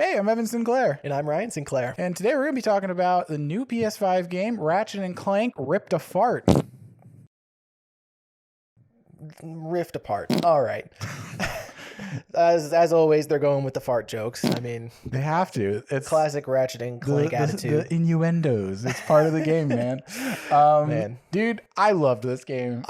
Hey, I'm Evan Sinclair. And I'm Ryan Sinclair. And today we're going to be talking about the new PS5 game, Ratchet Clank Ripped Apart. Rift apart. All right. As always, they're going with the fart jokes. I mean, They have to. It's classic Ratchet and Clank attitude. The innuendos. It's part of the game, man. Man. Dude, I loved this game.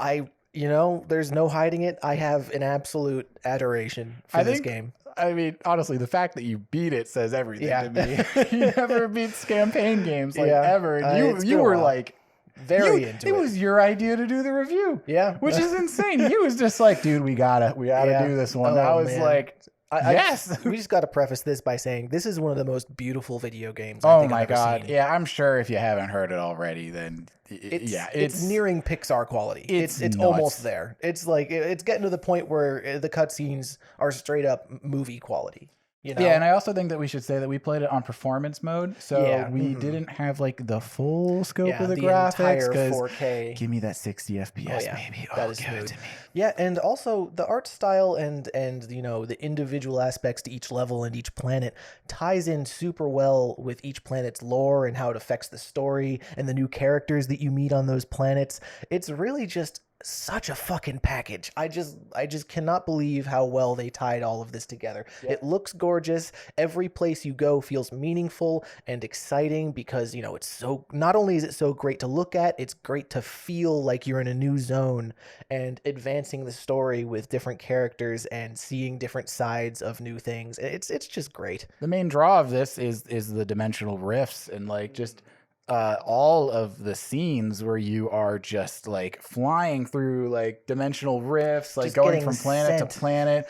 There's no hiding it. I have an absolute adoration for this game. I mean, honestly, the fact that you beat it says everything to me. You never beat campaign games ever. And you were like very into it. It was your idea to do the review. Yeah. Which is insane. He was just like, dude, we gotta do this one. I was like, yes. We just got to preface this by saying this is one of the most beautiful video games Oh I think my I've ever God. seen. Yeah, I'm sure if you haven't heard it already, then it's nearing Pixar quality. It's nuts. almost there. It's like it's getting to the point where the cutscenes are straight up movie quality. You know? Yeah, and I also think that we should say that we played it on performance mode, so we didn't have like the full scope of the graphics. Entire 4K. Give me that 60 FPS, baby. That is give smooth. it to me. Yeah, and also the art style and the individual aspects to each level and each planet ties in super well with each planet's lore and how it affects the story and the new characters that you meet on those planets. It's really just such a fucking package. I just cannot believe how well they tied all of this together. Yeah. It looks gorgeous. Every place you go feels meaningful and exciting because, it's so, not only is it so great to look at, it's great to feel like you're in a new zone and advancing the story with different characters and seeing different sides of new things. It's just great. The main draw of this is the dimensional rifts and like just all of the scenes where you are just like flying through like dimensional rifts, like just going from planet to planet,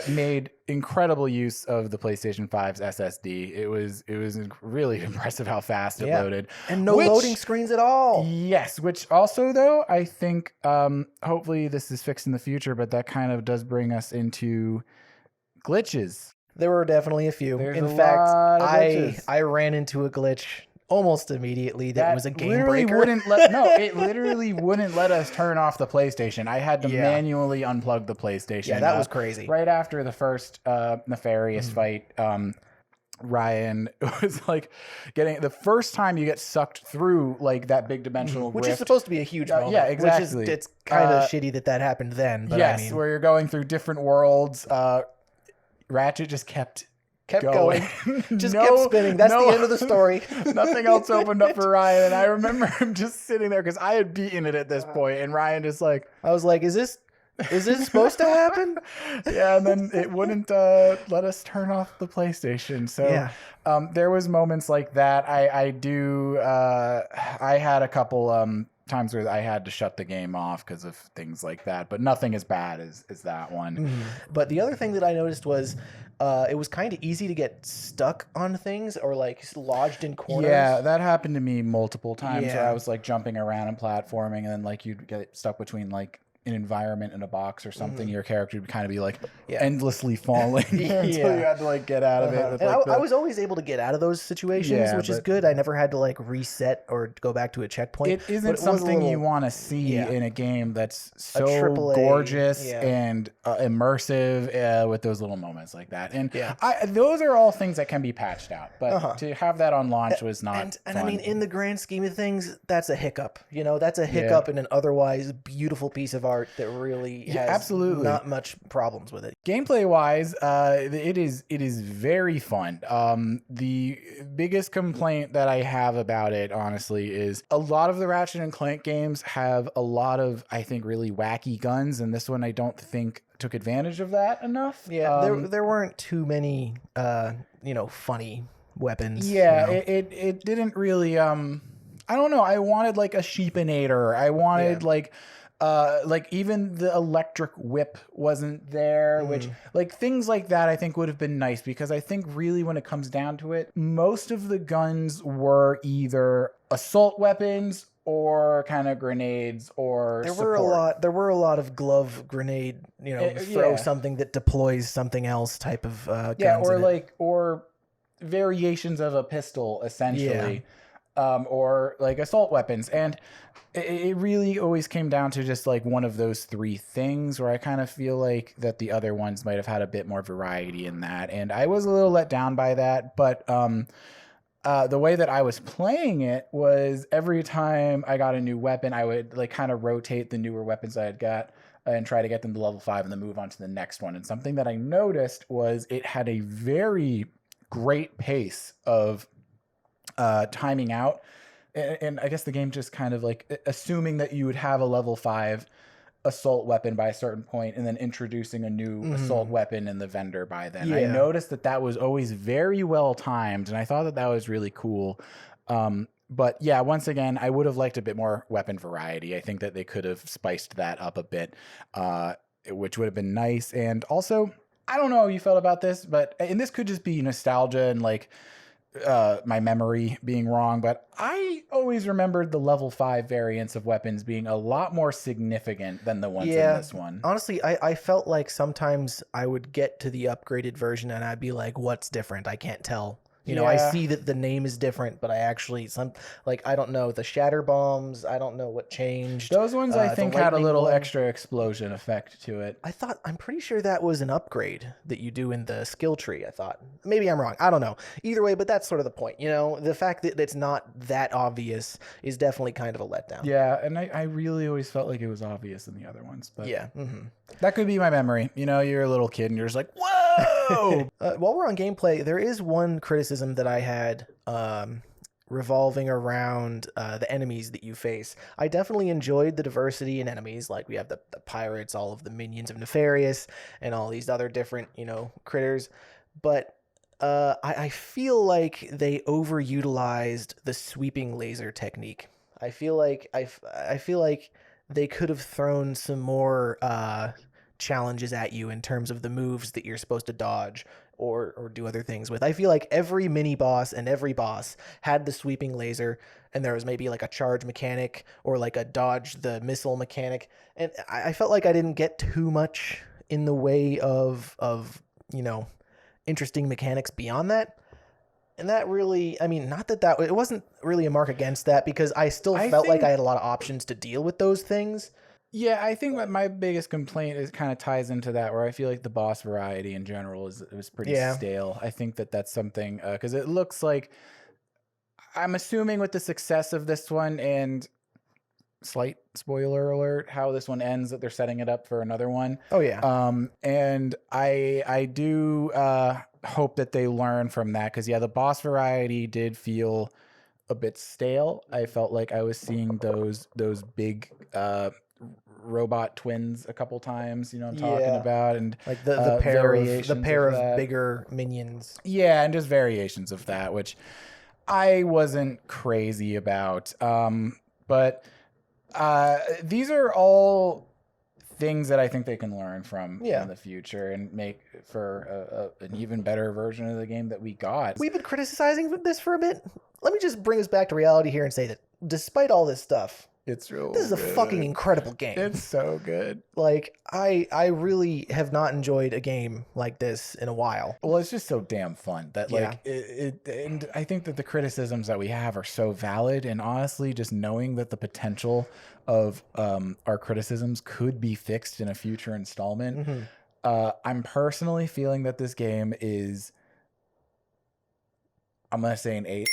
made incredible use of the PlayStation 5's SSD. It was really impressive how fast it loaded. And no loading screens at all. Yes, which also though, I think hopefully this is fixed in the future, but that kind of does bring us into glitches. There were definitely a few. There's in a fact, lot of glitches. I ran into a glitch almost immediately that was a game breaker. It literally wouldn't let us turn off the PlayStation. I had to manually unplug the PlayStation. Yeah, that was crazy. Right after the first nefarious fight, Ryan was like getting the first time you get sucked through like that big dimensional which rift. is supposed to be a huge moment. Yeah, exactly. It's kind of shitty that happened then. But yes, I mean, where you're going through different worlds. Ratchet just kept going. Just kept spinning. That's the end of the story. Nothing else opened up for Ryan, and I remember him just sitting there because I had beaten it at this point, and Ryan just like, I was like, is this supposed to happen? Yeah, and then it wouldn't let us turn off the PlayStation. So there was moments like that. I had a couple times where I had to shut the game off because of things like that, but nothing as bad as that one. But the other thing that I noticed was it was kind of easy to get stuck on things or like lodged in corners. Yeah, that happened to me multiple times where I was like jumping around and platforming, and then like you'd get stuck between like an environment in a box or something. Your character would kind of be like endlessly falling until you had to like get out of it. And I was always able to get out of those situations, which is good. I never had to like reset or go back to a checkpoint. It isn't something you want to see in a game that's so gorgeous and immersive with those little moments like that. And those are all things that can be patched out, but to have that on launch was not and fun. I mean, in the grand scheme of things, that's a hiccup. That's a hiccup in an otherwise beautiful piece of art that really has not much problems with it. Gameplay wise, it is very fun. The biggest complaint that I have about it, honestly, is a lot of the Ratchet and Clank games have a lot of, I think, really wacky guns, and this one I don't think took advantage of that enough. Yeah, there weren't too many, funny weapons. Yeah, it didn't really. I don't know. I wanted like a sheepinator. I wanted like even the electric whip wasn't there, which like things like that I think would have been nice, because I think really when it comes down to it, most of the guns were either assault weapons or kind of grenades or there were a lot of glove grenade, throw something that deploys something else type of guns. Or variations of a pistol essentially. or like assault weapons. And it really always came down to just like one of those three things, where I kind of feel like that the other ones might have had a bit more variety in that. And I was a little let down by that. But the way that I was playing it was every time I got a new weapon, I would like kind of rotate the newer weapons I had got and try to get them to level 5 and then move on to the next one. And something that I noticed was it had a very great pace of timing out. And I guess the game just kind of like assuming that you would have a level 5 assault weapon by a certain point and then introducing a new assault weapon in the vendor by then. Yeah. I noticed that that was always very well timed, and I thought that that was really cool. But yeah, once again, I would have liked a bit more weapon variety. I think that they could have spiced that up a bit, which would have been nice. And also, I don't know how you felt about this, but, and this could just be nostalgia and like my memory being wrong, but I always remembered the level 5 variants of weapons being a lot more significant than the ones in this one. Honestly, I felt like sometimes I would get to the upgraded version and I'd be like, what's different? I can't tell. You know, I see that the name is different, but I actually, I don't know, the shatter bombs, I don't know what changed. Those ones I think had a little extra explosion effect to it. I'm pretty sure that was an upgrade that you do in the skill tree, I thought. Maybe I'm wrong. I don't know. Either way, but that's sort of the point. You know, the fact that it's not that obvious is definitely kind of a letdown. Yeah, and I really always felt like it was obvious in the other ones. But yeah. That could be my memory. You know, you're a little kid and you're just like, whoa! While we're on gameplay, there is one criticism that I had revolving around the enemies that you face. I definitely enjoyed the diversity in enemies. Like we have the pirates, all of the minions of Nefarious, and all these other different, you know, critters. But I feel like they overutilized the sweeping laser technique. I feel like they could have thrown some more challenges at you in terms of the moves that you're supposed to dodge or do other things with. I feel like every mini boss and every boss had the sweeping laser, and there was maybe like a charge mechanic or like a dodge the missile mechanic, and I felt like I didn't get too much in the way of you know, interesting mechanics beyond that. And that really, I mean, not that it wasn't really a mark against that, because I still felt like I had a lot of options to deal with those things. Yeah, I think that my biggest complaint is kind of ties into that, where I feel like the boss variety in general was pretty stale. I think that that's something, because it looks like, I'm assuming with the success of this one, and slight spoiler alert, how this one ends, that they're setting it up for another one. Oh yeah. And I do hope that they learn from that, because yeah, the boss variety did feel a bit stale. I felt like I was seeing those big robot twins a couple times, you know what I'm talking about, and like the pair of bigger minions. Yeah, and just variations of that, which I wasn't crazy about. But these are all things that I think they can learn from in the future and make for an even better version of the game that we got. We've been criticizing this for a bit. Let me just bring us back to reality here and say that despite all this stuff, this is a fucking incredible game. It's so good. Like, I really have not enjoyed a game like this in a while. Well, it's just so damn fun that like and I think that the criticisms that we have are so valid, and honestly, just knowing that the potential of our criticisms could be fixed in a future installment, I'm personally feeling that this game is, I'm gonna say an 8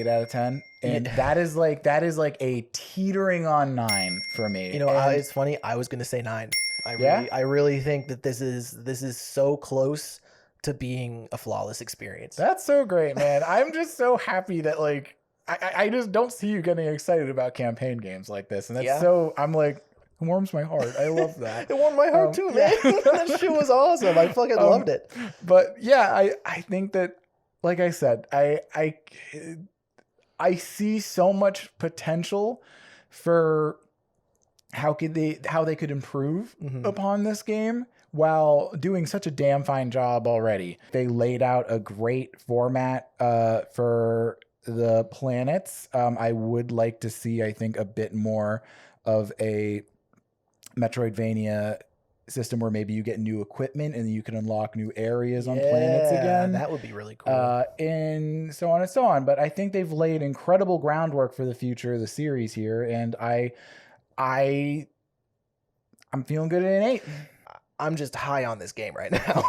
out of 10, and that is like a teetering on 9 for me. You know, it's funny, I was gonna say 9. I really think that this is so close to being a flawless experience. That's so great, man. I'm just so happy that like I just don't see you getting excited about campaign games like this, and that's so, I'm like, it warms my heart. I love that. It warmed my heart too, man. That shit was awesome. I fucking loved it. But yeah, I think that, like I said, I see so much potential for how they could improve upon this game while doing such a damn fine job already. They laid out a great format for the planets. I would like to see, I think, a bit more of a Metroidvania system where maybe you get new equipment and you can unlock new areas on planets again. That would be really cool. And so on and so on. But I think they've laid incredible groundwork for the future of the series here, and I'm feeling good at an 8. I'm just high on this game right now.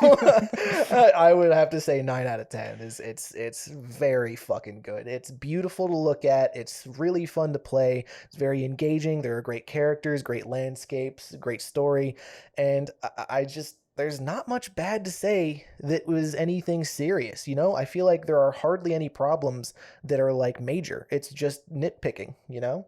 I would have to say 9 out of 10. It's very fucking good. It's beautiful to look at. It's really fun to play. It's very engaging. There are great characters, great landscapes, great story, and I just there's not much bad to say that was anything serious. You know, I feel like there are hardly any problems that are like major. It's just nitpicking. You know.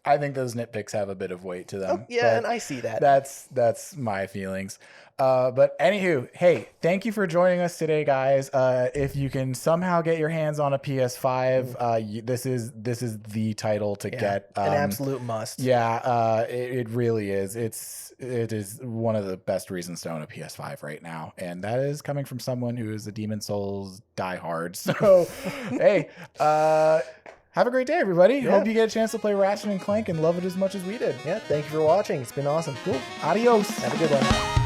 I think those nitpicks have a bit of weight to them. Oh, yeah, and I see that. That's my feelings. But anywho, hey, thank you for joining us today, guys. If you can somehow get your hands on a PS5, this is the title to get. An absolute must. Yeah, it really is. It is one of the best reasons to own a PS5 right now, and that is coming from someone who is a Demon's Souls diehard. So, hey. Have a great day, everybody. Yeah. Hope you get a chance to play Ratchet and Clank and love it as much as we did. Yeah, thank you for watching. It's been awesome. Cool. Adios. Have a good one.